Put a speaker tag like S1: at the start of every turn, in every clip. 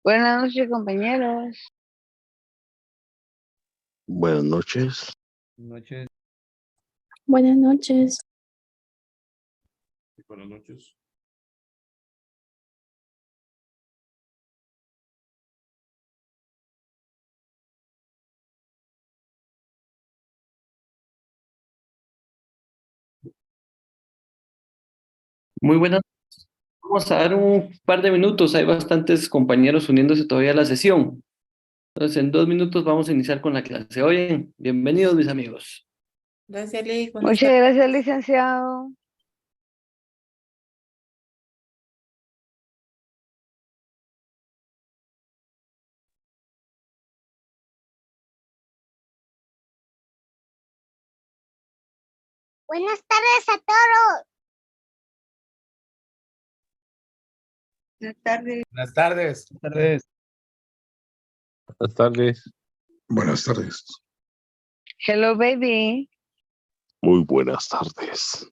S1: Buenas noches, compañeros.
S2: Buenas noches.
S3: Noches.
S4: Buenas noches.
S3: Buenas noches. Muy buenas. Vamos a dar un par de minutos. Hay bastantes compañeros uniéndose todavía a la sesión. Entonces, en 2 minutos vamos a iniciar con la clase. Oye, bienvenidos, mis amigos.
S4: Gracias, Liz.
S1: Muchas gracias, licenciado.
S5: Buenas tardes a todos.
S1: Buenas tardes.
S3: Buenas tardes. Buenas tardes.
S2: Buenas tardes.
S6: Buenas tardes.
S1: Hello, baby.
S2: Muy buenas tardes.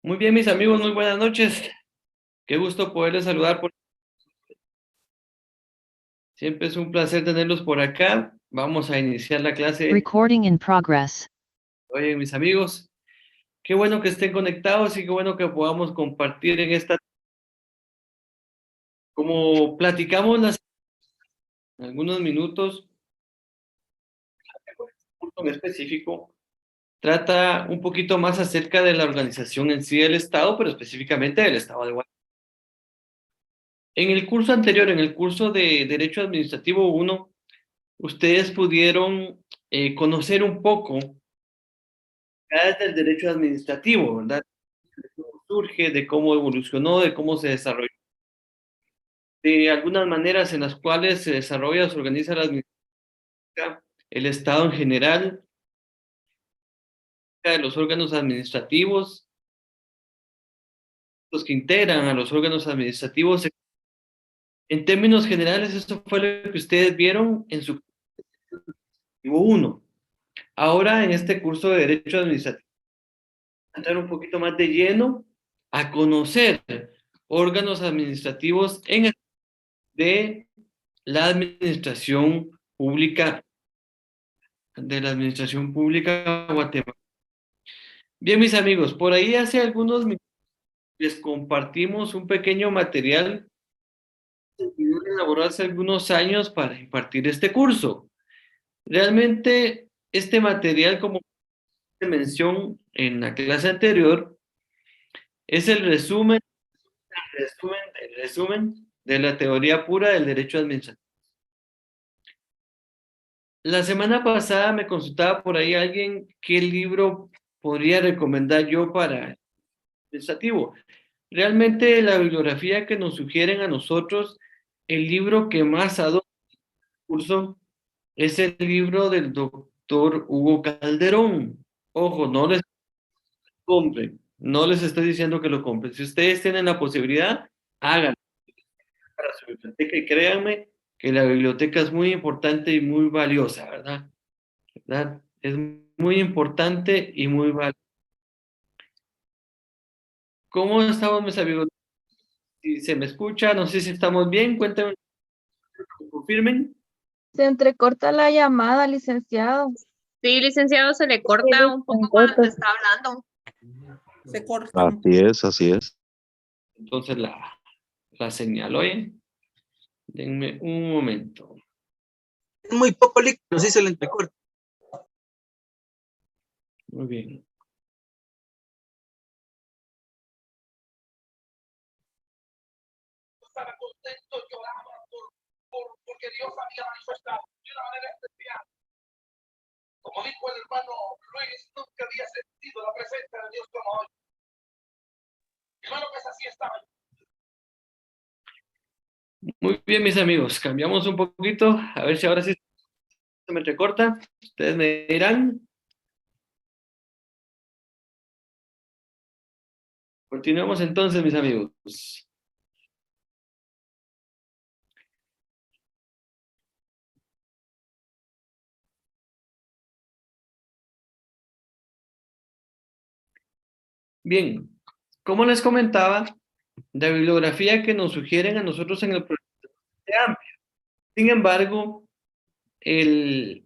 S3: Muy bien, mis amigos, muy buenas noches. Qué gusto poderles saludar. Siempre es un placer tenerlos por acá. Vamos a iniciar la clase.
S5: Recording in progress.
S3: Oye, mis amigos, qué bueno que estén conectados y qué bueno que podamos compartir en esta. Como platicamos en algunos minutos, un punto en específico, trata un poquito más acerca de la organización en sí del Estado, pero específicamente del Estado de Guatemala. En el curso anterior, en el curso de Derecho Administrativo 1, ustedes pudieron conocer un poco desde el derecho administrativo, ¿verdad? De cómo surge, de cómo evolucionó, de cómo se desarrolló, de algunas maneras en las cuales se desarrolla, se organiza la administración, el Estado en general, de los órganos administrativos, los que integran a los órganos administrativos. En términos generales, esto fue lo que ustedes vieron en su curso 1. Ahora, en este curso de Derecho Administrativo, entrar un poquito más de lleno a conocer órganos administrativos de la administración pública Guatemala. Bien, mis amigos, por ahí hace algunos minutos les compartimos un pequeño material que elaboró hace algunos años para impartir este curso. Realmente, este material, como mención en la clase anterior, es el resumen de la teoría pura del derecho administrativo. La semana pasada me consultaba por ahí alguien qué libro podría recomendar yo para administrativo. Realmente la bibliografía que nos sugieren a nosotros, el libro que más adopta el curso es el libro del doctor Hugo Calderón. Ojo, no les compren, no les estoy diciendo que lo compren. Si ustedes tienen la posibilidad, háganlo para su biblioteca y créanme que la biblioteca es muy importante y muy valiosa, ¿verdad? ¿Verdad? Es muy importante y muy valiosa. ¿Cómo estamos, mis amigos? Si se me escucha, no sé si estamos bien, cuéntenme, confirmen.
S4: Se entrecorta la llamada, licenciado.
S6: Sí, licenciado, se le corta un poco cuando está hablando.
S4: Se corta.
S2: Así es, así es.
S3: Entonces la señal, oye. Denme un momento.
S7: Muy poco líquido, sí se le entrecorta.
S3: Muy bien.
S8: Estaba contento, lloraba porque Dios había manifestado de una manera especial. Como dijo el hermano Luis, nunca había sentido la presencia de Dios como hoy. Claro que así estaba.
S3: Muy bien, mis amigos. Cambiamos un poquito. A ver si ahora sí se me recorta. Ustedes me dirán. Continuamos entonces, mis amigos. Bien, como les comentaba, la bibliografía que nos sugieren a nosotros en el proyecto es amplia. Sin embargo, el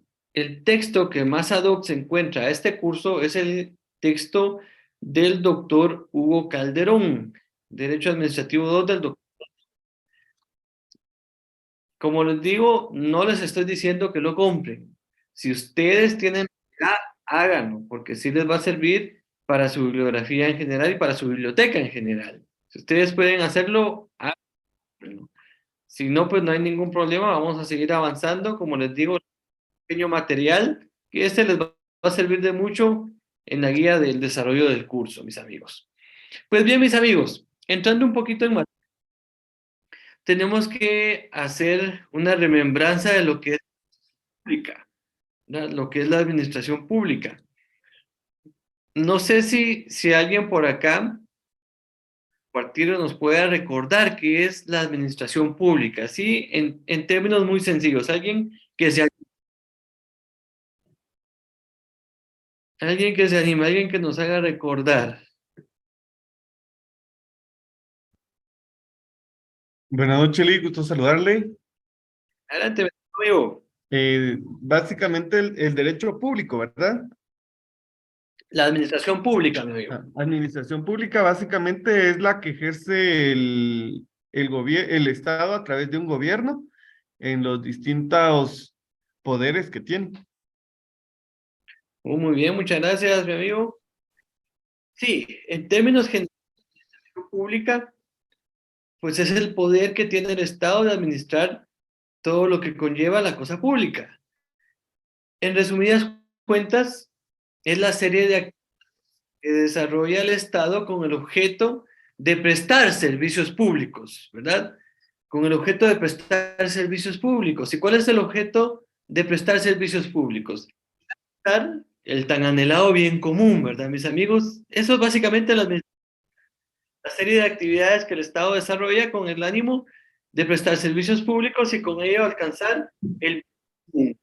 S3: texto que más ad hoc se encuentra a este curso es el texto del doctor Hugo Calderón, Derecho Administrativo 2 del doctor. Como les digo, no les estoy diciendo que lo compren. Si ustedes tienen, háganlo, porque sí les va a servir para su bibliografía en general y para su biblioteca en general. Si ustedes pueden hacerlo, háganlo. Si no, pues no hay ningún problema, vamos a seguir avanzando. Como les digo, pequeño material que les va a servir de mucho en la guía del desarrollo del curso, mis amigos. Pues bien, mis amigos, entrando un poquito en materia, tenemos que hacer una remembranza de lo que es pública, ¿verdad? Lo que es la administración pública. No sé si alguien por acá, partido, nos pueda recordar qué es la administración pública, ¿sí? En términos muy sencillos, alguien que se anime, alguien que nos haga recordar.
S5: Buenas noches, Lee, gusto saludarle.
S3: Adelante, amigo.
S5: Básicamente el derecho público, ¿verdad?
S3: La administración pública, mi amigo.
S5: Administración pública básicamente es la que ejerce el Estado a través de un gobierno en los distintos poderes que tiene.
S3: Muy bien, muchas gracias, mi amigo. Sí, en términos generales, la administración pública, pues es el poder que tiene el Estado de administrar todo lo que conlleva la cosa pública. En resumidas cuentas, es la serie de actividades que desarrolla el Estado con el objeto de prestar servicios públicos, ¿verdad? Con el objeto de prestar servicios públicos. ¿Y cuál es el objeto de prestar servicios públicos? El tan anhelado bien común, ¿verdad, mis amigos? Eso es básicamente la serie de actividades que el Estado desarrolla con el ánimo de prestar servicios públicos y con ello alcanzar el bien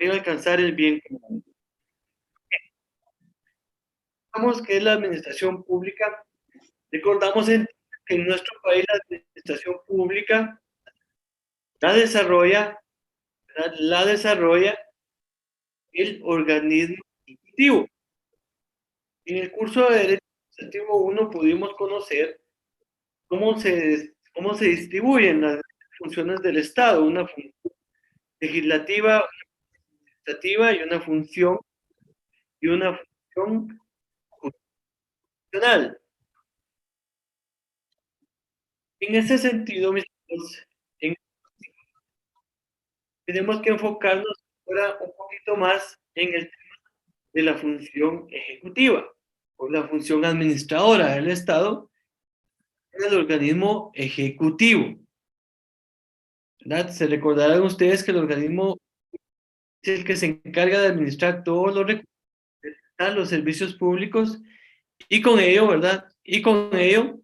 S3: común. Alcanzar el bien común. Recordamos que es la administración pública. Recordamos que en nuestro país la administración pública la desarrolla el organismo ejecutivo. En el curso de Derecho Administrativo 1 pudimos conocer cómo se distribuyen las funciones del Estado, una función legislativa, una administrativa y una función constitucional. En ese sentido, mis amigos, tenemos que enfocarnos ahora un poquito más en el tema de la función ejecutiva o la función administradora del Estado, el organismo ejecutivo. ¿Verdad? Se recordarán ustedes que el organismo es el que se encarga de administrar todos los recursos, los servicios públicos, y con ello, ¿verdad? Y con ello,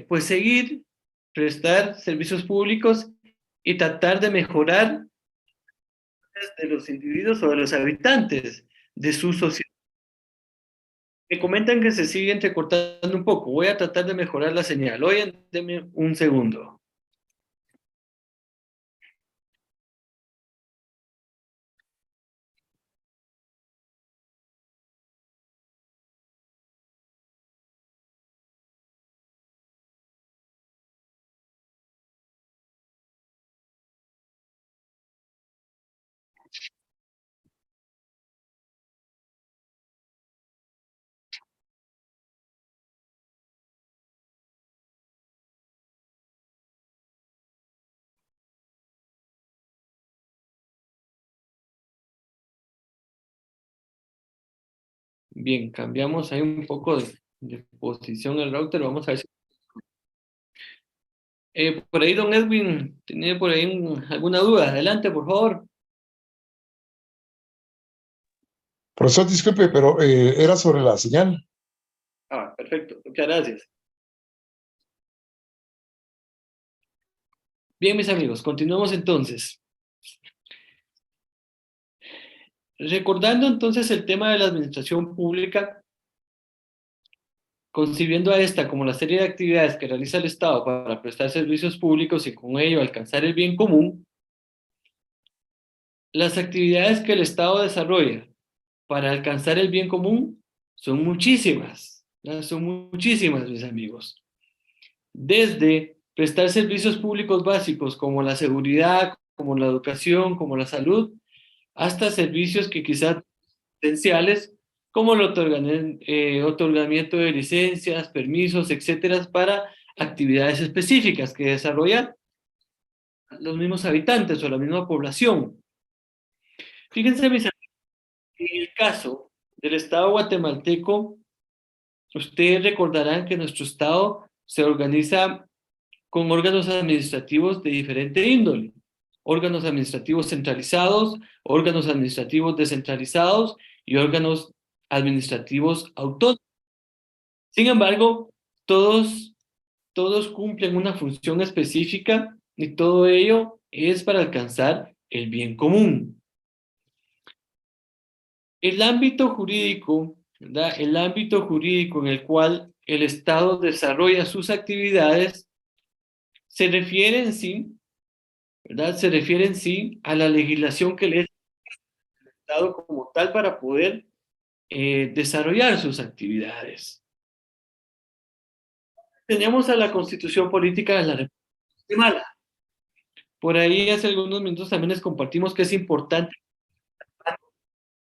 S3: pues seguir, prestar servicios públicos y tratar de mejorar de los individuos o de los habitantes de su sociedad. Me comentan que se sigue entrecortando un poco. Voy a tratar de mejorar la señal. Oigan, denme un segundo. Bien, cambiamos ahí un poco de posición el router. Vamos a ver si... por ahí, don Edwin, ¿tiene por ahí alguna duda? Adelante, por favor.
S9: Profesor, disculpe, pero era sobre la señal.
S3: Ah, perfecto. Muchas gracias. Bien, mis amigos, continuamos entonces. Recordando entonces el tema de la administración pública, concibiendo a esta como la serie de actividades que realiza el Estado para prestar servicios públicos y con ello alcanzar el bien común, las actividades que el Estado desarrolla para alcanzar el bien común son muchísimas, ¿no? Son muchísimas, mis amigos. Desde prestar servicios públicos básicos como la seguridad, como la educación, como la salud, hasta servicios que quizás son esenciales, como el otorgamiento de licencias, permisos, etcétera, para actividades específicas que desarrollan los mismos habitantes o la misma población. Fíjense, mis amigos, en el caso del Estado guatemalteco, ustedes recordarán que nuestro Estado se organiza con órganos administrativos de diferente índole. Órganos administrativos centralizados, órganos administrativos descentralizados y órganos administrativos autónomos. Sin embargo, todos cumplen una función específica y todo ello es para alcanzar el bien común. El ámbito jurídico, ¿verdad? El ámbito jurídico en el cual el Estado desarrolla sus actividades, se refiere en sí, ¿verdad? Se refiere en sí a la legislación que le es el Estado como tal para poder desarrollar sus actividades. Tenemos a la Constitución Política de la República de Guatemala. Por ahí hace algunos minutos también les compartimos que es importante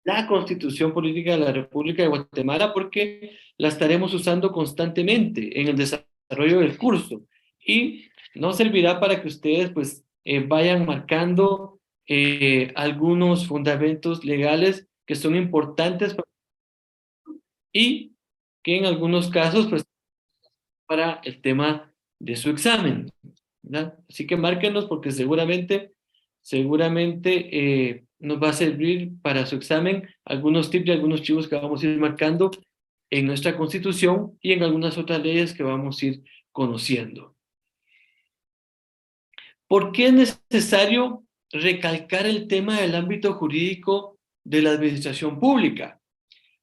S3: la Constitución Política de la República de Guatemala porque la estaremos usando constantemente en el desarrollo del curso y nos servirá para que ustedes pues vayan marcando algunos fundamentos legales que son importantes y que en algunos casos pues para el tema de su examen, ¿verdad? Así que márquenos porque seguramente nos va a servir para su examen algunos tips y algunos chivos que vamos a ir marcando en nuestra Constitución y en algunas otras leyes que vamos a ir conociendo. ¿Por qué es necesario recalcar el tema del ámbito jurídico de la administración pública?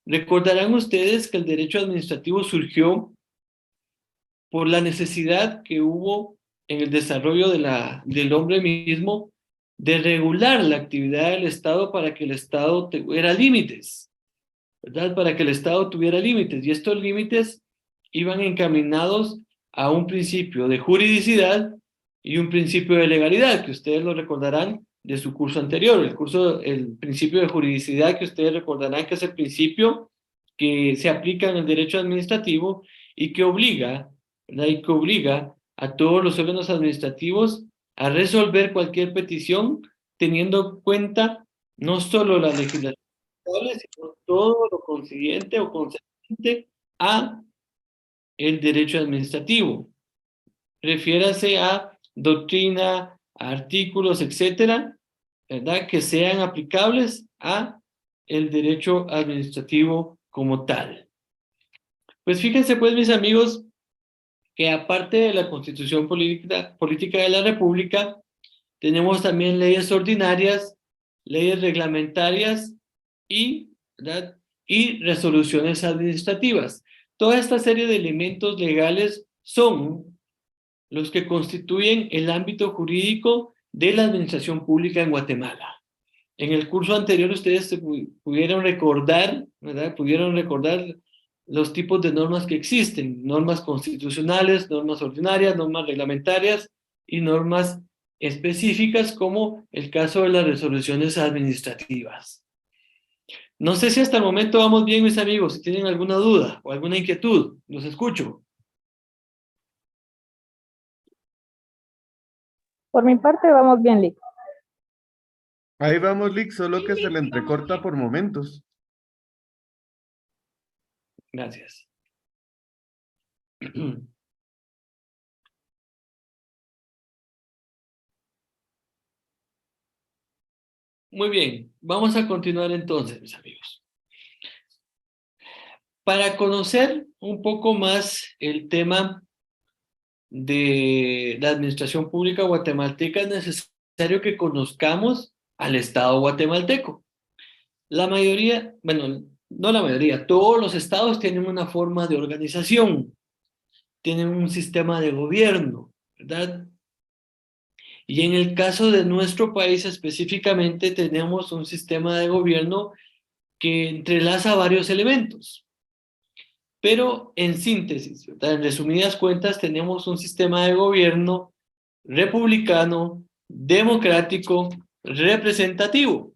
S3: Recordarán ustedes que el derecho administrativo surgió por la necesidad que hubo en el desarrollo del hombre mismo de regular la actividad del Estado para que el Estado tuviera límites, ¿verdad? Para que el Estado tuviera límites. Y estos límites iban encaminados a un principio de juridicidad y un principio de legalidad, que ustedes lo recordarán de su curso anterior. El principio de juridicidad, que ustedes recordarán que es el principio que se aplica en el derecho administrativo y que obliga, ¿verdad? Y que obliga a todos los órganos administrativos a resolver cualquier petición teniendo en cuenta no solo la legislación, sino todo lo consiguiente o concerniente a el derecho administrativo. Refiérase a doctrina, a artículos, etcétera, ¿verdad? Que sean aplicables a el derecho administrativo como tal. Pues fíjense pues, mis amigos, que aparte de la Constitución Política de la República, tenemos también leyes ordinarias, leyes reglamentarias ¿verdad? Y resoluciones administrativas. Toda esta serie de elementos legales son los que constituyen el ámbito jurídico de la administración pública en Guatemala. En el curso anterior ustedes pudieron recordar, ¿verdad? Pudieron recordar los tipos de normas que existen: normas constitucionales, normas ordinarias, normas reglamentarias y normas específicas, como el caso de las resoluciones administrativas. No sé si hasta el momento vamos bien, mis amigos. Si tienen alguna duda o alguna inquietud, los escucho.
S4: Por mi parte, vamos bien, Lick.
S5: Ahí vamos, Lick, solo que se le entrecorta por momentos.
S3: Gracias. Muy bien, vamos a continuar entonces, mis amigos. Para conocer un poco más el tema de la administración pública guatemalteca, es necesario que conozcamos al Estado guatemalteco. La mayoría, bueno, no la mayoría, todos los estados tienen una forma de organización, tienen un sistema de gobierno, ¿verdad? Y en el caso de nuestro país específicamente tenemos un sistema de gobierno que entrelaza varios elementos. Pero en síntesis, ¿verdad? En resumidas cuentas, tenemos un sistema de gobierno republicano, democrático, representativo.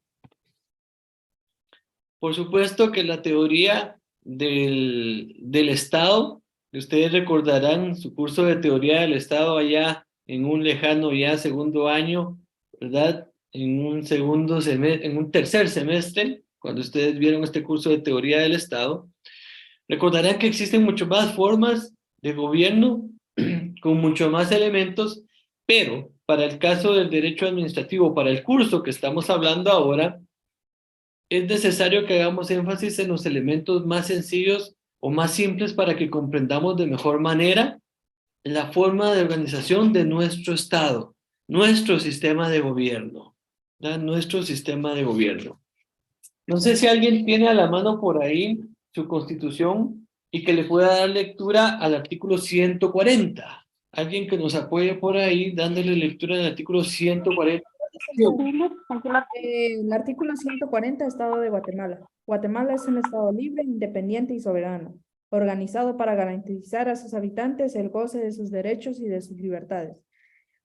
S3: Por supuesto que la teoría del Estado, que ustedes recordarán su curso de teoría del Estado allá en un lejano ya segundo año, ¿verdad? En un tercer semestre, cuando ustedes vieron este curso de teoría del Estado, recordarán que existen mucho más formas de gobierno, con mucho más elementos, pero para el caso del derecho administrativo, para el curso que estamos hablando ahora, es necesario que hagamos énfasis en los elementos más sencillos o más simples para que comprendamos de mejor manera la forma de organización de nuestro Estado, nuestro sistema de gobierno, ¿verdad? Nuestro sistema de gobierno. No sé si alguien tiene a la mano por ahí su Constitución y que le pueda dar lectura al artículo 140. Alguien que nos apoye por ahí dándole lectura al artículo 140.
S4: El artículo 140, Estado de Guatemala. Guatemala es un estado libre, independiente y soberano, organizado para garantizar a sus habitantes el goce de sus derechos y de sus libertades.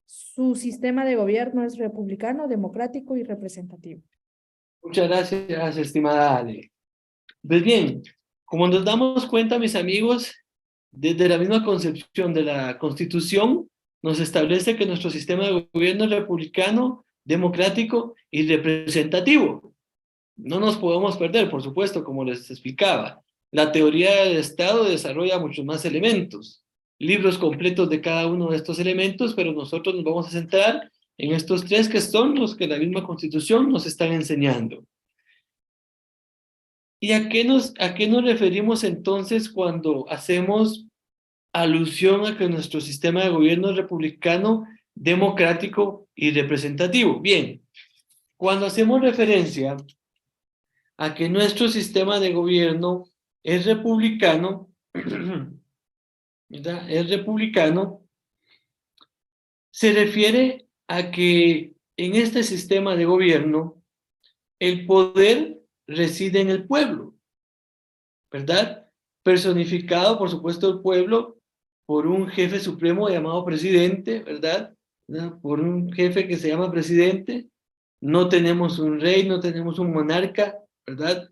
S4: Su sistema de gobierno es republicano, democrático y representativo.
S3: Muchas gracias, estimada Ale. Pues bien, como nos damos cuenta, mis amigos, desde la misma concepción de la Constitución, nos establece que nuestro sistema de gobierno es republicano, democrático y representativo. No nos podemos perder, por supuesto, como les explicaba. La teoría del Estado desarrolla muchos más elementos, libros completos de cada uno de estos elementos, pero nosotros nos vamos a centrar en estos tres que son los que la misma Constitución nos están enseñando. ¿Y a qué nos referimos entonces cuando hacemos alusión a que nuestro sistema de gobierno es republicano, democrático y representativo? Bien, cuando hacemos referencia a que nuestro sistema de gobierno es republicano, ¿verdad? Es republicano, se refiere a que en este sistema de gobierno el poder reside en el pueblo, ¿verdad? Personificado, por supuesto, el pueblo por un jefe supremo llamado presidente, ¿verdad? Por un jefe que se llama presidente. No tenemos un rey, no tenemos un monarca, ¿verdad?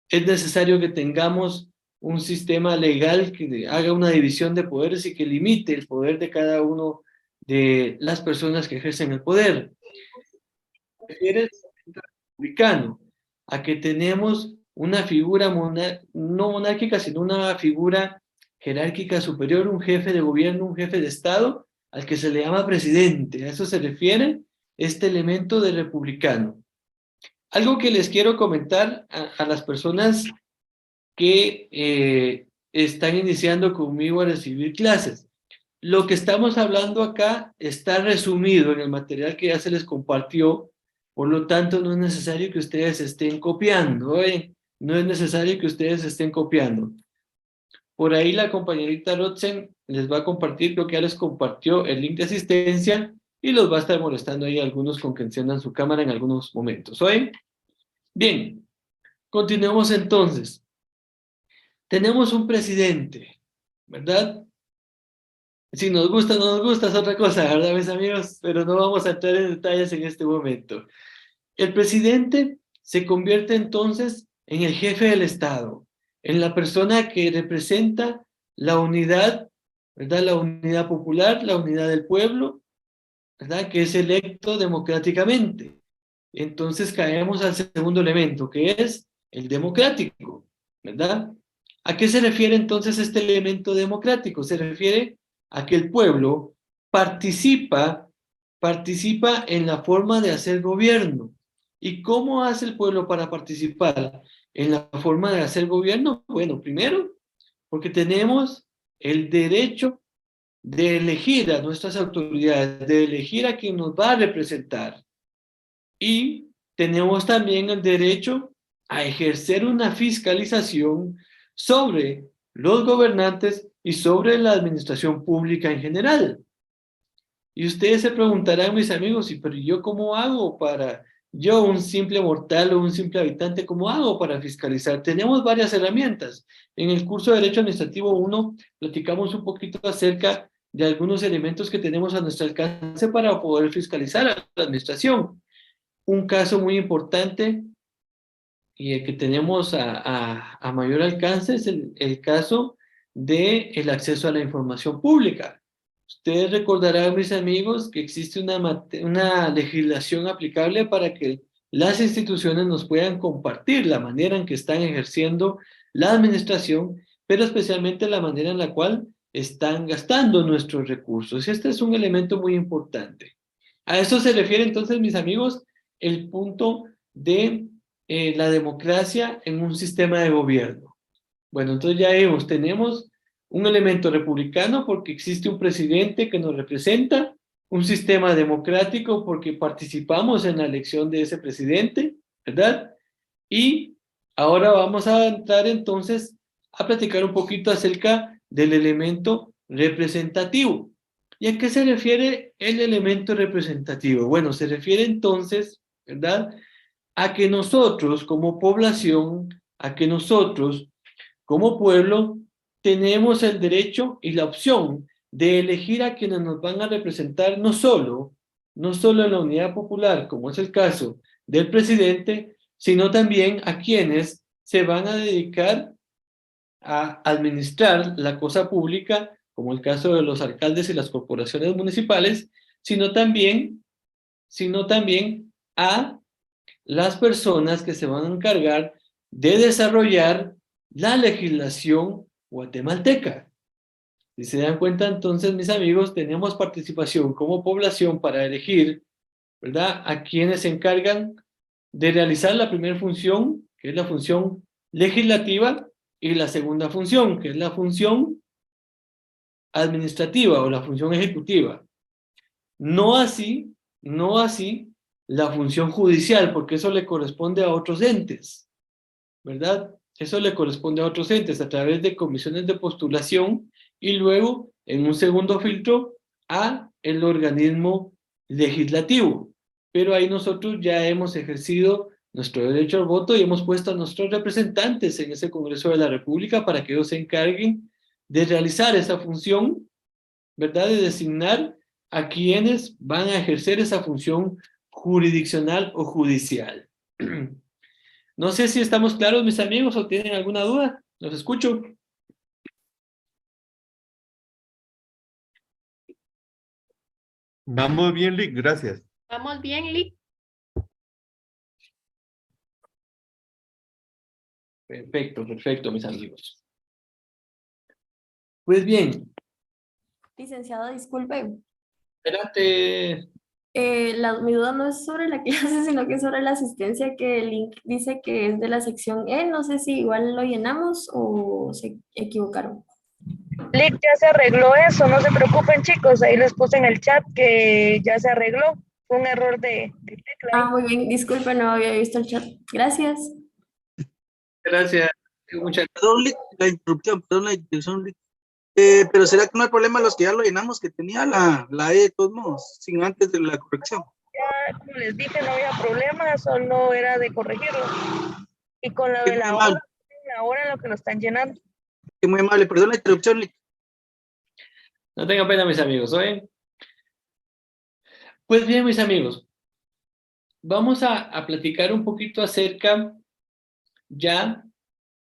S3: Es necesario que tengamos un sistema legal que haga una división de poderes y que limite el poder de cada uno de las personas que ejercen el poder. Refiere republicano a que tenemos una figura no monárquica, sino una figura jerárquica superior, un jefe de gobierno, un jefe de Estado, al que se le llama presidente. A eso se refiere este elemento de republicano. Algo que les quiero comentar a las personas que están iniciando conmigo a recibir clases. Lo que estamos hablando acá está resumido en el material que ya se les compartió, por lo tanto no es necesario que ustedes estén copiando, ¿eh? No es necesario que ustedes estén copiando. Por ahí la compañerita Rotzen les va a compartir, creo que ya les compartió el link de asistencia y los va a estar molestando ahí algunos con que enciendan su cámara en algunos momentos, ¿oye? Bien, continuemos entonces. Tenemos un presidente, ¿verdad? Si nos gusta o no nos gusta es otra cosa, ¿verdad, mis amigos? Pero no vamos a entrar en detalles en este momento. El presidente se convierte entonces en el jefe del Estado, en la persona que representa la unidad, ¿verdad? La unidad popular, la unidad del pueblo, ¿verdad? Que es electo democráticamente. Entonces caemos al segundo elemento, que es el democrático, ¿verdad? ¿A qué se refiere entonces este elemento democrático? Se refiere a que el pueblo participa en la forma de hacer gobierno. ¿Y cómo hace el pueblo para participar en la forma de hacer gobierno? Bueno, primero, porque tenemos el derecho de elegir a nuestras autoridades, de elegir a quien nos va a representar. Y tenemos también el derecho a ejercer una fiscalización sobre los gobernantes y sobre la administración pública en general. Y ustedes se preguntarán, mis amigos, pero ¿yo cómo hago yo, un simple mortal o un simple habitante, cómo hago para fiscalizar? Tenemos varias herramientas. En el curso de Derecho Administrativo 1 platicamos un poquito acerca de algunos elementos que tenemos a nuestro alcance para poder fiscalizar a la administración. Un caso muy importante y el que tenemos a mayor alcance es el caso del acceso a la información pública. Ustedes recordarán, mis amigos, que existe una legislación aplicable para que las instituciones nos puedan compartir la manera en que están ejerciendo la administración, pero especialmente la manera en la cual están gastando nuestros recursos. Este es un elemento muy importante. A eso se refiere entonces, mis amigos, el punto de la democracia en un sistema de gobierno. Bueno, entonces ya vimos, tenemos un elemento republicano porque existe un presidente que nos representa, un sistema democrático porque participamos en la elección de ese presidente, ¿verdad? Y ahora vamos a entrar entonces a platicar un poquito acerca del elemento representativo. ¿Y a qué se refiere el elemento representativo? Bueno, se refiere entonces, ¿verdad?, a que nosotros como población, a que nosotros como pueblo tenemos el derecho y la opción de elegir a quienes nos van a representar no solo en la unidad popular, como es el caso del presidente, sino también a quienes se van a dedicar a administrar la cosa pública, como el caso de los alcaldes y las corporaciones municipales, sino también a las personas que se van a encargar de desarrollar la legislación guatemalteca. Si se dan cuenta, entonces, mis amigos, tenemos participación como población para elegir, ¿verdad?, a quienes se encargan de realizar la primera función, que es la función legislativa, y la segunda función, que es la función administrativa o la función ejecutiva. No así la función judicial, porque eso le corresponde a otros entes, ¿verdad? Eso le corresponde a otros entes a través de comisiones de postulación y luego, en un segundo filtro, a el organismo legislativo. Pero ahí nosotros ya hemos ejercido nuestro derecho al voto y hemos puesto a nuestros representantes en ese Congreso de la República para que ellos se encarguen de realizar esa función, ¿verdad?, de designar a quienes van a ejercer esa función jurisdiccional o judicial. No sé si estamos claros, mis amigos, o tienen alguna duda. Los escucho.
S5: Vamos bien, Lick, gracias.
S6: Vamos bien, Lick.
S3: Perfecto, perfecto, mis amigos. Pues bien.
S10: Licenciado, disculpe.
S3: Espérate.
S10: Mi duda no es sobre la clase, sino que es sobre la asistencia, que el link dice que es de la sección E. No sé si igual lo llenamos o se equivocaron.
S11: Lick, ya se arregló eso, no se preocupen, chicos. Ahí les puse en el chat que ya se arregló. Fue un error de tecla.
S10: Ah, muy bien, disculpe, no había visto el chat. Gracias.
S3: Gracias. Muchas
S7: Perdón, Lick, la interrupción, Lick. Pero será que no hay problema los que ya lo llenamos, que tenía la E de todos modos, sin antes de la corrección.
S11: Ya, como les dije, no había problema, solo era de corregirlo. Y con lo de la hora, lo que lo están llenando.
S7: Muy amable, perdón la interrupción, Lick.
S3: No tengan pena, mis amigos, ¿oyen? Pues bien, mis amigos, vamos a platicar un poquito acerca ya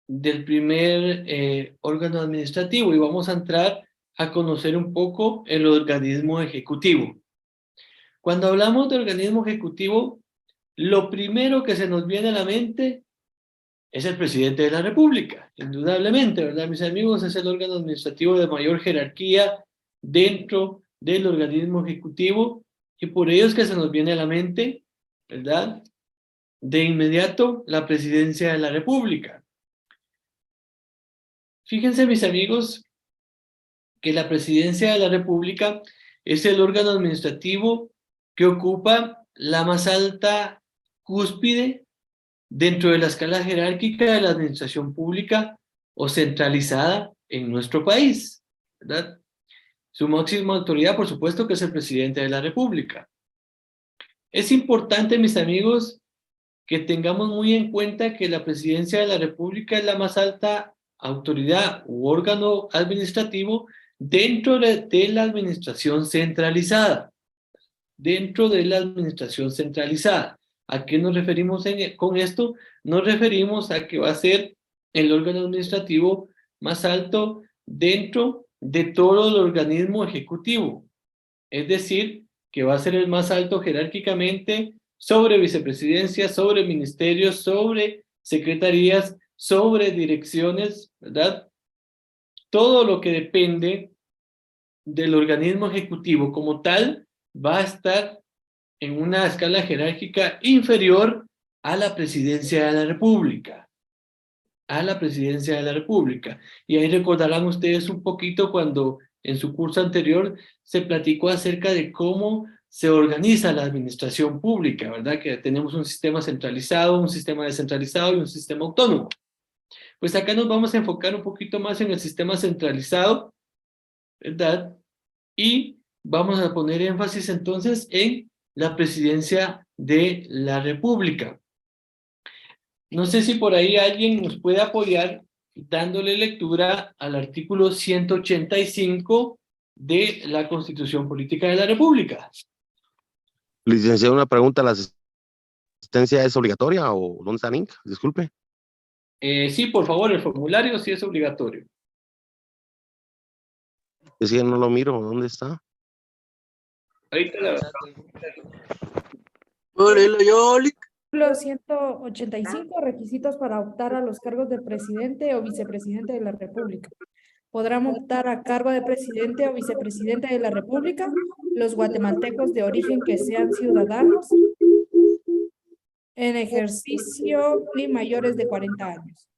S3: del primer órgano administrativo y vamos a entrar a conocer un poco el organismo ejecutivo. Cuando hablamos de organismo ejecutivo, lo primero que se nos viene a la mente es el presidente de la República, indudablemente, ¿verdad, mis amigos? Es el órgano administrativo de mayor jerarquía dentro del organismo ejecutivo y por ello es que se nos viene a la mente, ¿verdad?, de inmediato la presidencia de la República. Fíjense, mis amigos, que la presidencia de la República es el órgano administrativo que ocupa la más alta cúspide dentro de la escala jerárquica de la administración pública o centralizada en nuestro país, ¿verdad? Su máxima autoridad, por supuesto, que es el presidente de la República. Es importante, mis amigos, que tengamos muy en cuenta que la presidencia de la República es la más alta autoridad u órgano administrativo dentro de la administración centralizada. Dentro de la administración centralizada. ¿A qué nos referimos con esto? Nos referimos a que va a ser el órgano administrativo más alto dentro de todo el organismo ejecutivo. Es decir, que va a ser el más alto jerárquicamente sobre vicepresidencias, sobre ministerios, sobre secretarías, sobre direcciones, ¿verdad? Todo lo que depende del organismo ejecutivo como tal va a estar en una escala jerárquica inferior a la presidencia de la República. A la presidencia de la República. Y ahí recordarán ustedes un poquito cuando en su curso anterior se platicó acerca de cómo se organiza la administración pública, ¿verdad? Que tenemos un sistema centralizado, un sistema descentralizado y un sistema autónomo. Pues acá nos vamos a enfocar un poquito más en el sistema centralizado, ¿verdad? Y vamos a poner énfasis entonces en la presidencia de la República. No sé si por ahí alguien nos puede apoyar dándole lectura al artículo 185 de la Constitución Política de la República.
S2: Licenciado, una pregunta, ¿la asistencia es obligatoria o dónde está el link? Disculpe.
S3: Sí, por favor, el formulario sí es obligatorio.
S2: Es que no lo miro, ¿dónde está?
S3: Ahorita la
S7: Por el Yolic.
S4: Artículo 185, requisitos para optar a los cargos de presidente o vicepresidente de la República. Podrán optar a cargo de presidente o vicepresidente de la República los guatemaltecos de origen que sean ciudadanos en ejercicio y mayores de 40 años.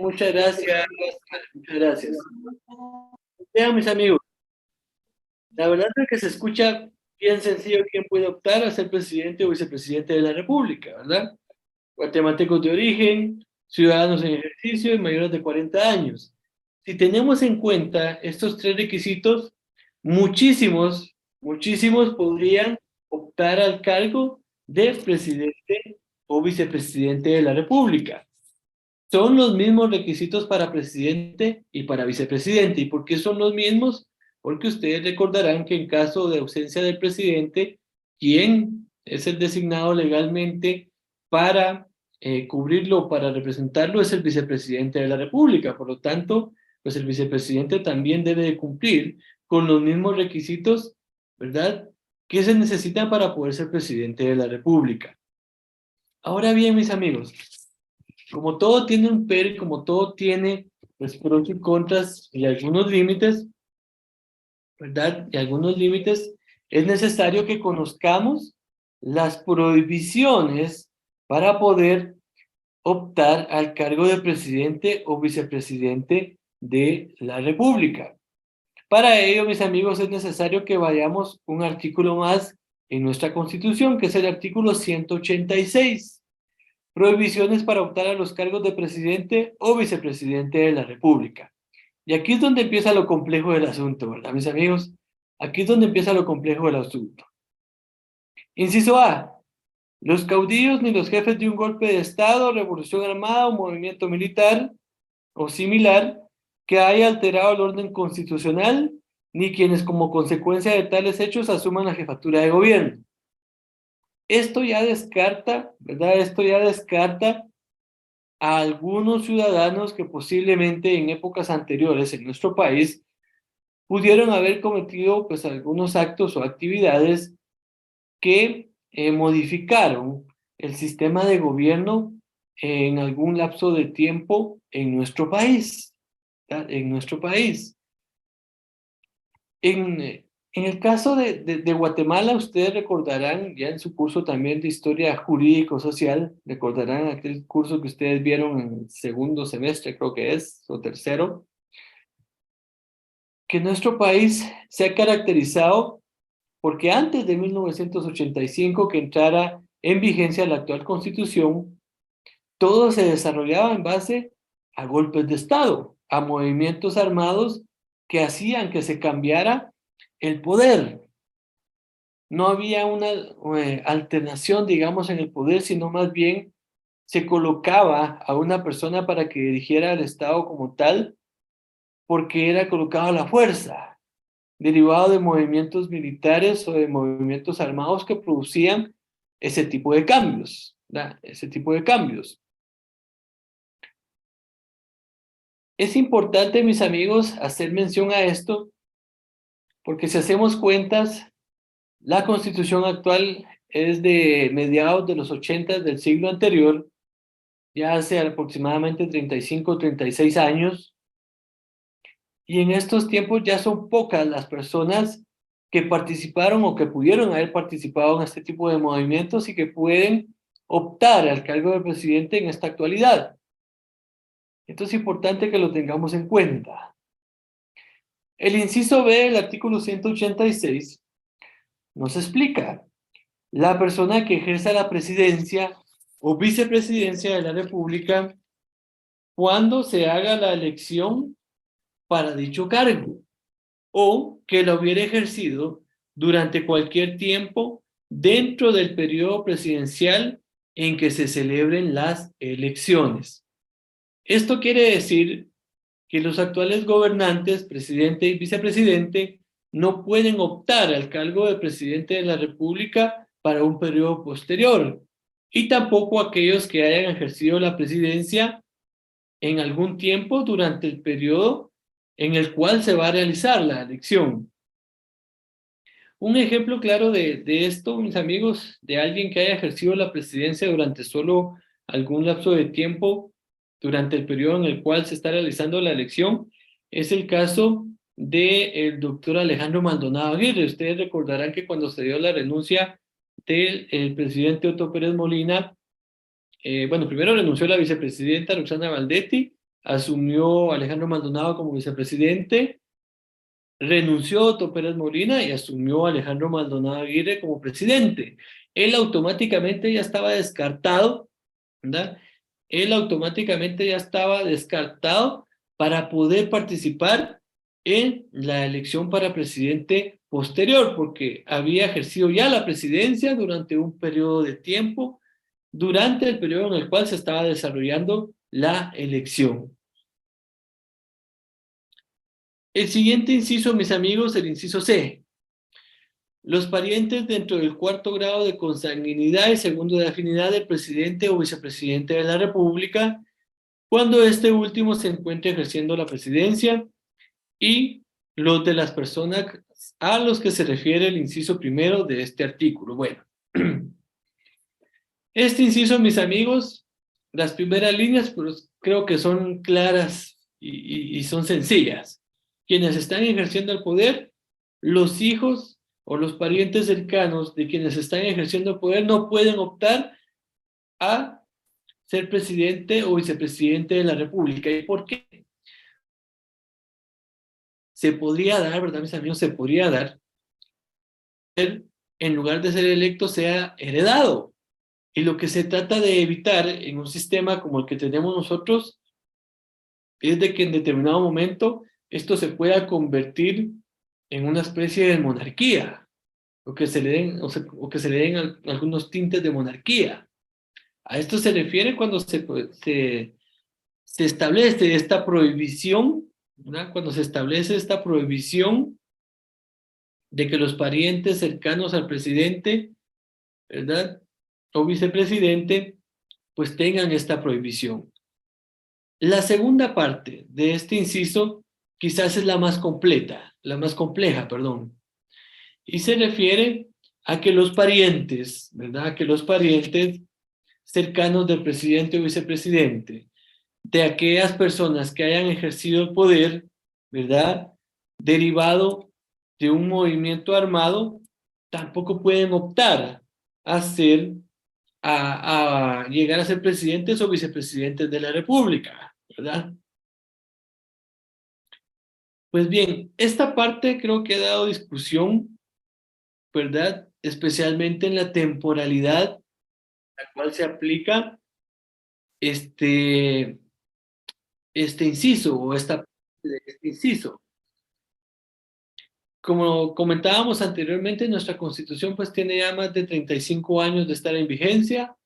S3: Muchas gracias. Muchas gracias. Vean, mis amigos, la verdad es que se escucha bien sencillo quién puede optar a ser presidente o vicepresidente de la República, ¿verdad? Guatemaltecos de origen, ciudadanos en ejercicio y mayores de 40 años. Si tenemos en cuenta estos tres requisitos, muchísimos podrían optar al cargo de presidente o vicepresidente de la República. Son los mismos requisitos para presidente y para vicepresidente. ¿Y por qué son los mismos? Porque ustedes recordarán que en caso de ausencia del presidente, quien es el designado legalmente para cubrirlo, para representarlo, es el vicepresidente de la República. Por lo tanto, pues el vicepresidente también debe de cumplir con los mismos requisitos, ¿verdad?, que se necesitan para poder ser presidente de la República. Ahora bien, mis amigos, como todo tiene un pero y como todo tiene pues, pros y contras y algunos límites, ¿verdad? Y algunos límites, es necesario que conozcamos las prohibiciones para poder optar al cargo de presidente o vicepresidente de la República. Para ello, mis amigos, es necesario que vayamos un artículo más en nuestra Constitución, que es el artículo 186. Prohibiciones para optar a los cargos de presidente o vicepresidente de la República. Y aquí es donde empieza lo complejo del asunto, ¿verdad, mis amigos? Aquí es donde empieza lo complejo del asunto. Inciso A. Los caudillos ni los jefes de un golpe de Estado, revolución armada o movimiento militar o similar que haya alterado el orden constitucional, ni quienes como consecuencia de tales hechos asuman la jefatura de gobierno. Esto ya descarta, ¿verdad? Esto ya descarta a algunos ciudadanos que posiblemente en épocas anteriores en nuestro país pudieron haber cometido pues algunos actos o actividades que modificaron el sistema de gobierno en algún lapso de tiempo en nuestro país, ¿verdad? En nuestro país. En el caso de Guatemala, ustedes recordarán, ya en su curso también de Historia Jurídico-Social, recordarán aquel curso que ustedes vieron en el segundo semestre, creo que es, o tercero, que nuestro país se ha caracterizado porque antes de 1985, que entrara en vigencia la actual Constitución, todo se desarrollaba en base a golpes de Estado, a movimientos armados que hacían que se cambiara el poder. No había una alternación, digamos, en el poder, sino más bien se colocaba a una persona para que dirigiera el Estado como tal, porque era colocado a la fuerza, derivado de movimientos militares o de movimientos armados que producían ese tipo de cambios, ¿verdad? Ese tipo de cambios. Es importante, mis amigos, hacer mención a esto, porque si hacemos cuentas, la Constitución actual es de mediados de los 80 del siglo anterior, ya hace aproximadamente 35 o 36 años, y en estos tiempos ya son pocas las personas que participaron o que pudieron haber participado en este tipo de movimientos y que pueden optar al cargo de presidente en esta actualidad. Esto es importante que lo tengamos en cuenta. El inciso B del artículo 186 nos explica: la persona que ejerza la presidencia o vicepresidencia de la República cuando se haga la elección para dicho cargo, o que la hubiera ejercido durante cualquier tiempo dentro del periodo presidencial en que se celebren las elecciones. Esto quiere decir que los actuales gobernantes, presidente y vicepresidente, no pueden optar al cargo de presidente de la República para un periodo posterior, y tampoco aquellos que hayan ejercido la presidencia en algún tiempo durante el periodo en el cual se va a realizar la elección. Un ejemplo claro de esto, mis amigos, de alguien que haya ejercido la presidencia durante solo algún lapso de tiempo durante el periodo en el cual se está realizando la elección, es el caso del doctor Alejandro Maldonado Aguirre. Ustedes recordarán que cuando se dio la renuncia del presidente Otto Pérez Molina, bueno, primero renunció la vicepresidenta Roxana Valdetti, asumió Alejandro Maldonado como vicepresidente, renunció Otto Pérez Molina y asumió Alejandro Maldonado Aguirre como presidente. Él automáticamente ya estaba descartado, ¿verdad? Él automáticamente ya estaba descartado para poder participar en la elección para presidente posterior, porque había ejercido ya la presidencia durante un periodo de tiempo, durante el periodo en el cual se estaba desarrollando la elección. El siguiente inciso, mis amigos, el inciso C. Los parientes dentro del cuarto grado de consanguinidad y segundo de afinidad del presidente o vicepresidente de la República, cuando este último se encuentre ejerciendo la presidencia, y los de las personas a los que se refiere el inciso primero de este artículo. Bueno, este inciso, mis amigos, las primeras líneas, pues, creo que son claras y son sencillas. Quienes están ejerciendo el poder, los hijos o los parientes cercanos de quienes están ejerciendo el poder no pueden optar a ser presidente o vicepresidente de la República. ¿Y por qué? Se podría dar, ¿verdad, mis amigos? Se podría dar, en lugar de ser electo, sea heredado. Y lo que se trata de evitar en un sistema como el que tenemos nosotros es de que en determinado momento esto se pueda convertir en una especie de monarquía, o que se le den algunos tintes de monarquía. A esto se refiere cuando se establece esta prohibición, ¿verdad? Cuando se establece esta prohibición de que los parientes cercanos al presidente, ¿verdad?, o vicepresidente, pues tengan esta prohibición. La segunda parte de este inciso quizás es la más compleja, perdón. Y se refiere a que los parientes, ¿verdad?, que los parientes cercanos del presidente o vicepresidente, de aquellas personas que hayan ejercido el poder, ¿verdad?, derivado de un movimiento armado, tampoco pueden optar a llegar a ser presidentes o vicepresidentes de la República, ¿verdad? Pues bien, esta parte creo que ha dado discusión, ¿verdad?, especialmente en la temporalidad a la cual se aplica este inciso o esta parte de este inciso. Como comentábamos anteriormente, nuestra Constitución pues tiene ya más de 35 años de estar en vigencia.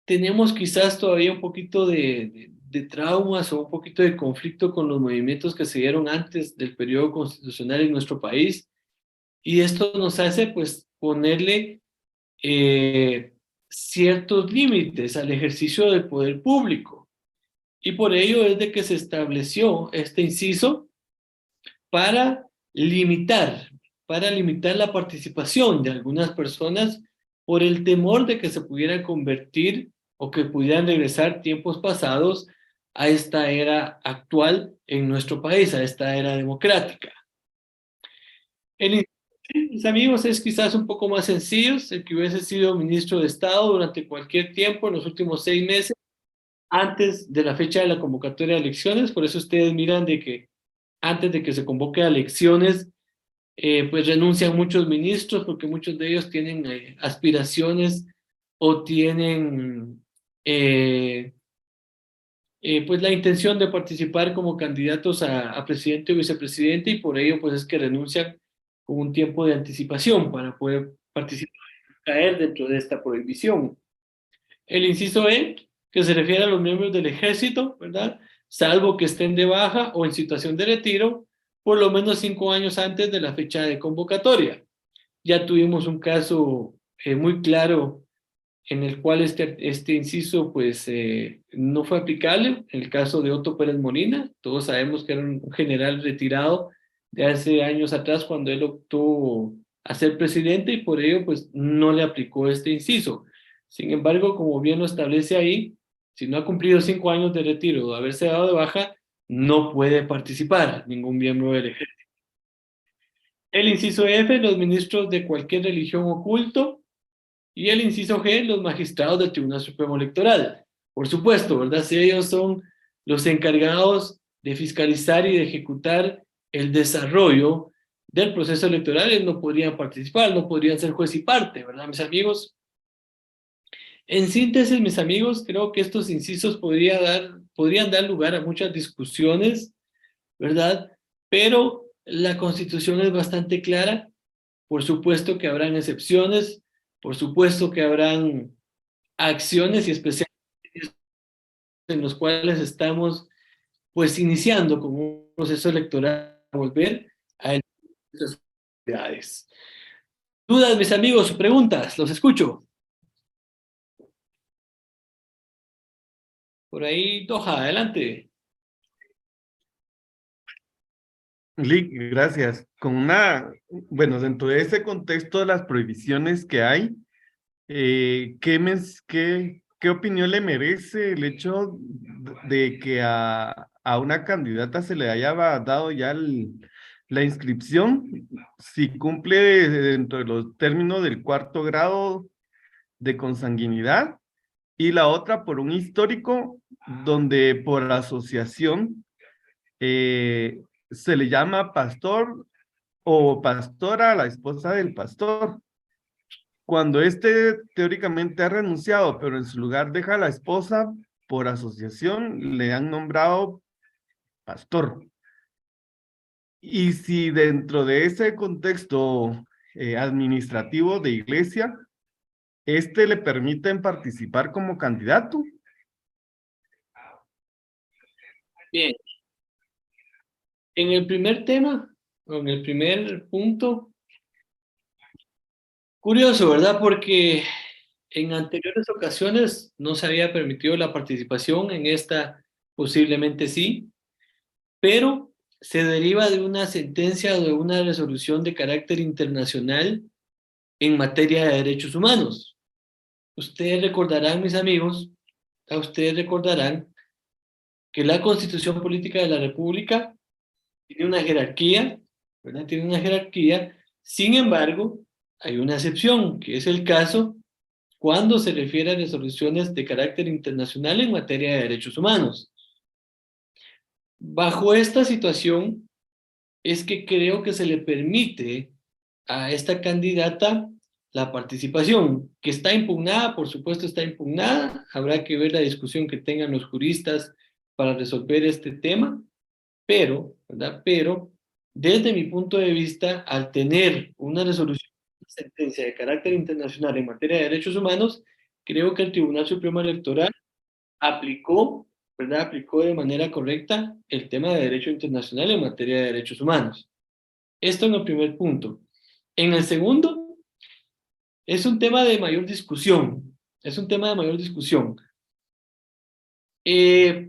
S3: Tenemos quizás todavía un poquito de traumas o un poquito de conflicto con los movimientos que se dieron antes del periodo constitucional en nuestro país, y esto nos hace pues ponerle ciertos límites al ejercicio del poder público, y por ello es de que se estableció este inciso para limitar la participación de algunas personas por el temor de que se pudieran convertir o que pudieran regresar tiempos pasados a esta era actual en nuestro país, a esta era democrática. Mis amigos, es quizás un poco más sencillo. El que hubiese sido ministro de Estado durante cualquier tiempo en los últimos 6 meses antes de la fecha de la convocatoria de elecciones. Por eso ustedes miran de que antes de que se convoque a elecciones, pues renuncian muchos ministros, porque muchos de ellos tienen aspiraciones o tienen pues la intención de participar como candidatos a presidente o vicepresidente, y por ello pues es que renuncian con un tiempo de anticipación para poder participar y caer dentro de esta prohibición. El inciso E, que se refiere a los miembros del ejército, ¿verdad? Salvo que estén de baja o en situación de retiro, por lo menos 5 años antes de la fecha de convocatoria. Ya tuvimos un caso muy claro en el cual este inciso pues no fue aplicable, en el caso de Otto Pérez Molina. Todos sabemos que era un general retirado de hace años atrás cuando él optó a ser presidente, y por ello pues no le aplicó este inciso. Sin embargo, como bien lo establece ahí, si no ha cumplido 5 años de retiro o haberse dado de baja, no puede participar ningún miembro del ejército. El inciso F, los ministros de cualquier religión o culto. Y el inciso G, los magistrados del Tribunal Supremo Electoral. Por supuesto, ¿verdad? Si ellos son los encargados de fiscalizar y de ejecutar el desarrollo del proceso electoral, ellos no podrían participar, no podrían ser juez y parte, ¿verdad, mis amigos? En síntesis, mis amigos, creo que estos incisos podrían dar lugar a muchas discusiones, ¿verdad? Pero la Constitución es bastante clara. Por supuesto que habrán excepciones, por supuesto que habrán acciones, y especialmente en los cuales estamos pues iniciando con un proceso electoral a volver a esas actividades. ¿Dudas, mis amigos? ¿Preguntas? Los escucho. Por ahí, Doha, adelante.
S5: Lick, gracias. Bueno, dentro de ese contexto de las prohibiciones que hay, ¿qué opinión le merece el hecho de que a una candidata se le haya dado ya la inscripción si cumple dentro de los términos del 4º grado de consanguinidad, y la otra por un histórico donde por asociación se le llama pastor o pastora a la esposa del pastor, cuando teóricamente ha renunciado, pero en su lugar deja a la esposa, por asociación le han nombrado pastor? Y si dentro de ese contexto administrativo de iglesia, le permiten participar como candidato.
S3: Bien. En el primer tema, o en el primer punto, curioso, ¿verdad? Porque en anteriores ocasiones no se había permitido la participación, en esta posiblemente sí, pero se deriva de una sentencia o de una resolución de carácter internacional en materia de derechos humanos. Ustedes recordarán, mis amigos, ustedes recordarán que la Constitución Política de la República tiene una jerarquía, ¿verdad? Tiene una jerarquía. Sin embargo, hay una excepción, que es el caso cuando se refiere a resoluciones de carácter internacional en materia de derechos humanos. Bajo esta situación es que creo que se le permite a esta candidata la participación, que está impugnada, por supuesto está impugnada, habrá que ver la discusión que tengan los juristas para resolver este tema, pero, ¿verdad? Pero, desde mi punto de vista, al tener una resolución, una sentencia de carácter internacional en materia de derechos humanos, creo que el Tribunal Supremo Electoral aplicó, ¿verdad? Aplicó de manera correcta el tema de derecho internacional en materia de derechos humanos. Esto en el primer punto. En el segundo, es un tema de mayor discusión. Es un tema de mayor discusión.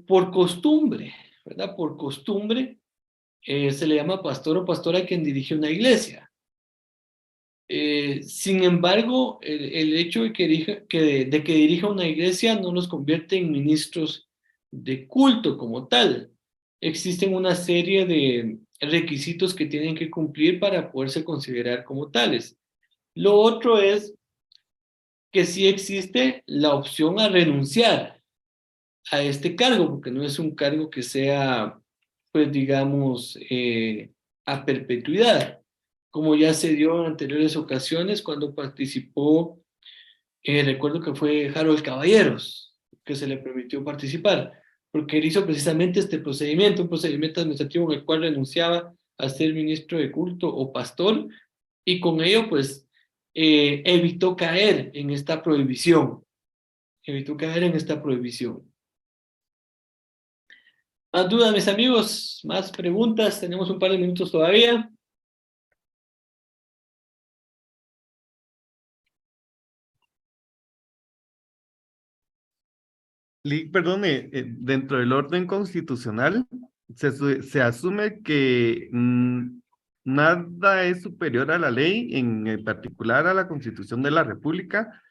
S3: Por costumbre, ¿verdad? Por costumbre, se le llama pastor o pastora a quien dirige una iglesia. Sin embargo, el hecho de que dirija una iglesia no los convierte en ministros de culto como tal. Existen una serie de requisitos que tienen que cumplir para poderse considerar como tales. Lo otro es que sí existe la opción a renunciar a este cargo, porque no es un cargo que sea, pues digamos, a perpetuidad, como ya se dio en anteriores ocasiones cuando participó, recuerdo que fue Harold Caballeros, que se le permitió participar. porque él hizo precisamente este procedimiento, un procedimiento administrativo en el cual renunciaba a ser ministro de culto o pastor, y con ello, pues, evitó caer en esta prohibición. Evitó caer en esta prohibición. ¿Más dudas, mis amigos? ¿Más preguntas? Tenemos un par de minutos todavía.
S5: Perdone, dentro del orden constitucional se asume que nada es superior a la ley, en particular a la Constitución de la República,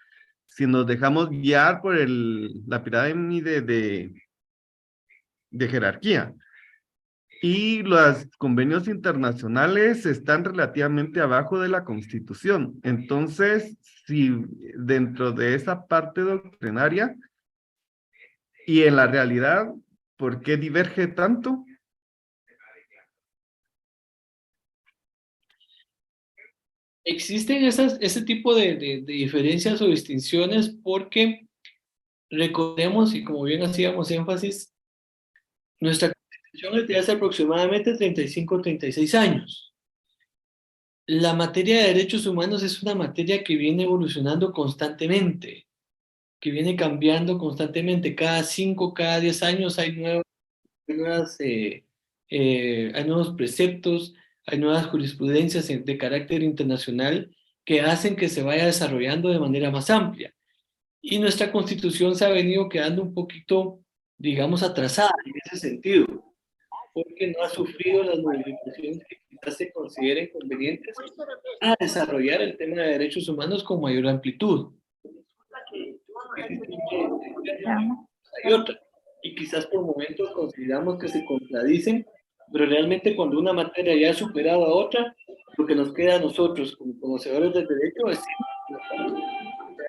S5: si nos dejamos guiar por la pirámide de jerarquía. Y los convenios internacionales están relativamente abajo de la Constitución. Entonces, si dentro de esa parte doctrinaria y en la realidad, ¿por qué diverge tanto?
S3: Existen ese tipo de diferencias o distinciones porque recordemos, y como bien hacíamos énfasis, nuestra Constitución es de hace aproximadamente 35 o 36 años. La materia de derechos humanos es una materia que viene evolucionando constantemente, que viene cambiando constantemente. Cada 5, cada 10 años hay hay nuevos preceptos, hay nuevas jurisprudencias de carácter internacional que hacen que se vaya desarrollando de manera más amplia. Y nuestra Constitución se ha venido quedando un poquito, digamos, atrasada en ese sentido, porque no ha sufrido las modificaciones que quizás se consideren convenientes a desarrollar el tema de derechos humanos con mayor amplitud. Hay otra, y quizás por momentos consideramos que se contradicen, pero realmente cuando una materia ya ha superado a otra, lo que nos queda a nosotros como conocedores del derecho es que ha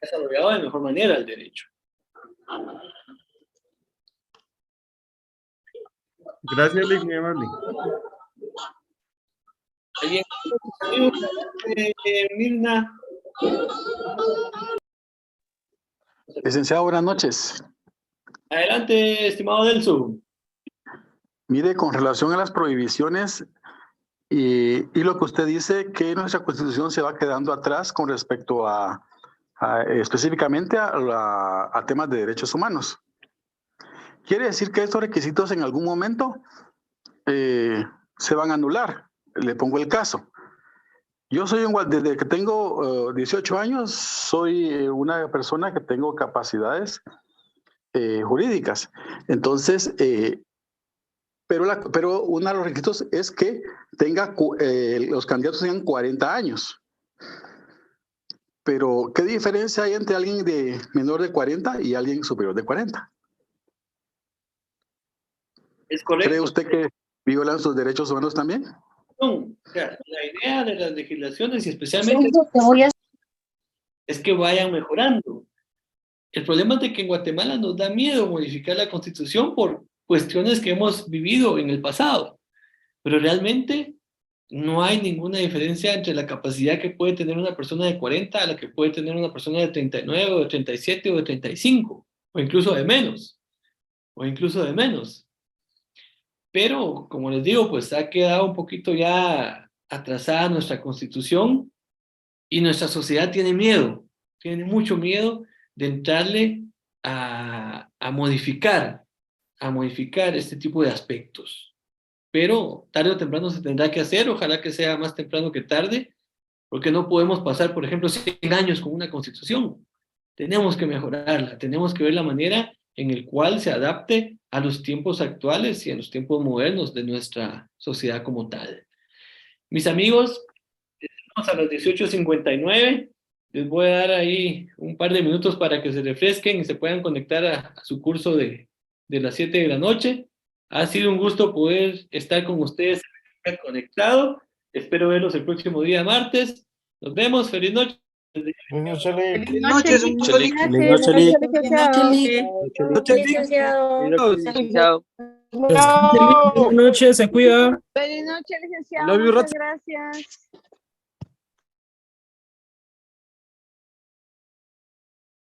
S3: desarrollado de mejor manera el derecho.
S5: Gracias, Lick, muy amable.
S3: ¿Alguien? Mirna.
S12: Licenciado, buenas noches.
S3: Adelante, estimado Delso.
S12: Mire, con relación a las prohibiciones y lo que usted dice, que nuestra Constitución se va quedando atrás con respecto específicamente a temas de derechos humanos. Quiere decir que estos requisitos en algún momento se van a anular. Le pongo el caso. Yo soy desde que tengo 18 años, soy una persona que tengo capacidades jurídicas. Entonces, pero uno de los requisitos es que los candidatos tengan 40 años. Pero, ¿qué diferencia hay entre alguien de menor de 40 y alguien superior de 40?
S3: Es correcto.
S12: ¿Cree usted que violan sus derechos humanos también?
S3: No, o sea, la idea de las legislaciones y especialmente es que vayan mejorando. El problema es de que en Guatemala nos da miedo modificar la Constitución por cuestiones que hemos vivido en el pasado, pero realmente no hay ninguna diferencia entre la capacidad que puede tener una persona de 40 a la que puede tener una persona de 39 o de 37 o de 35, o incluso de menos, Pero, como les digo, pues ha quedado un poquito ya atrasada nuestra Constitución y nuestra sociedad tiene miedo, tiene mucho miedo de entrarle a modificar este tipo de aspectos. Pero tarde o temprano se tendrá que hacer, ojalá que sea más temprano que tarde, porque no podemos pasar, por ejemplo, 100 años con una Constitución. Tenemos que mejorarla, tenemos que ver la manera en la cual se adapte a los tiempos actuales y a los tiempos modernos de nuestra sociedad como tal. Mis amigos, estamos a las 18:59. Les voy a dar ahí un par de minutos para que se refresquen y se puedan conectar a su curso de las 7 de la noche. Ha sido un gusto poder estar con ustedes conectado. Espero verlos el próximo día martes. Nos vemos. Feliz noche.
S7: Buenas noches,
S1: Buenas noches,
S13: se cuida.
S1: Feliz noche, licenciado.
S13: Love you,
S1: Muchas gracias.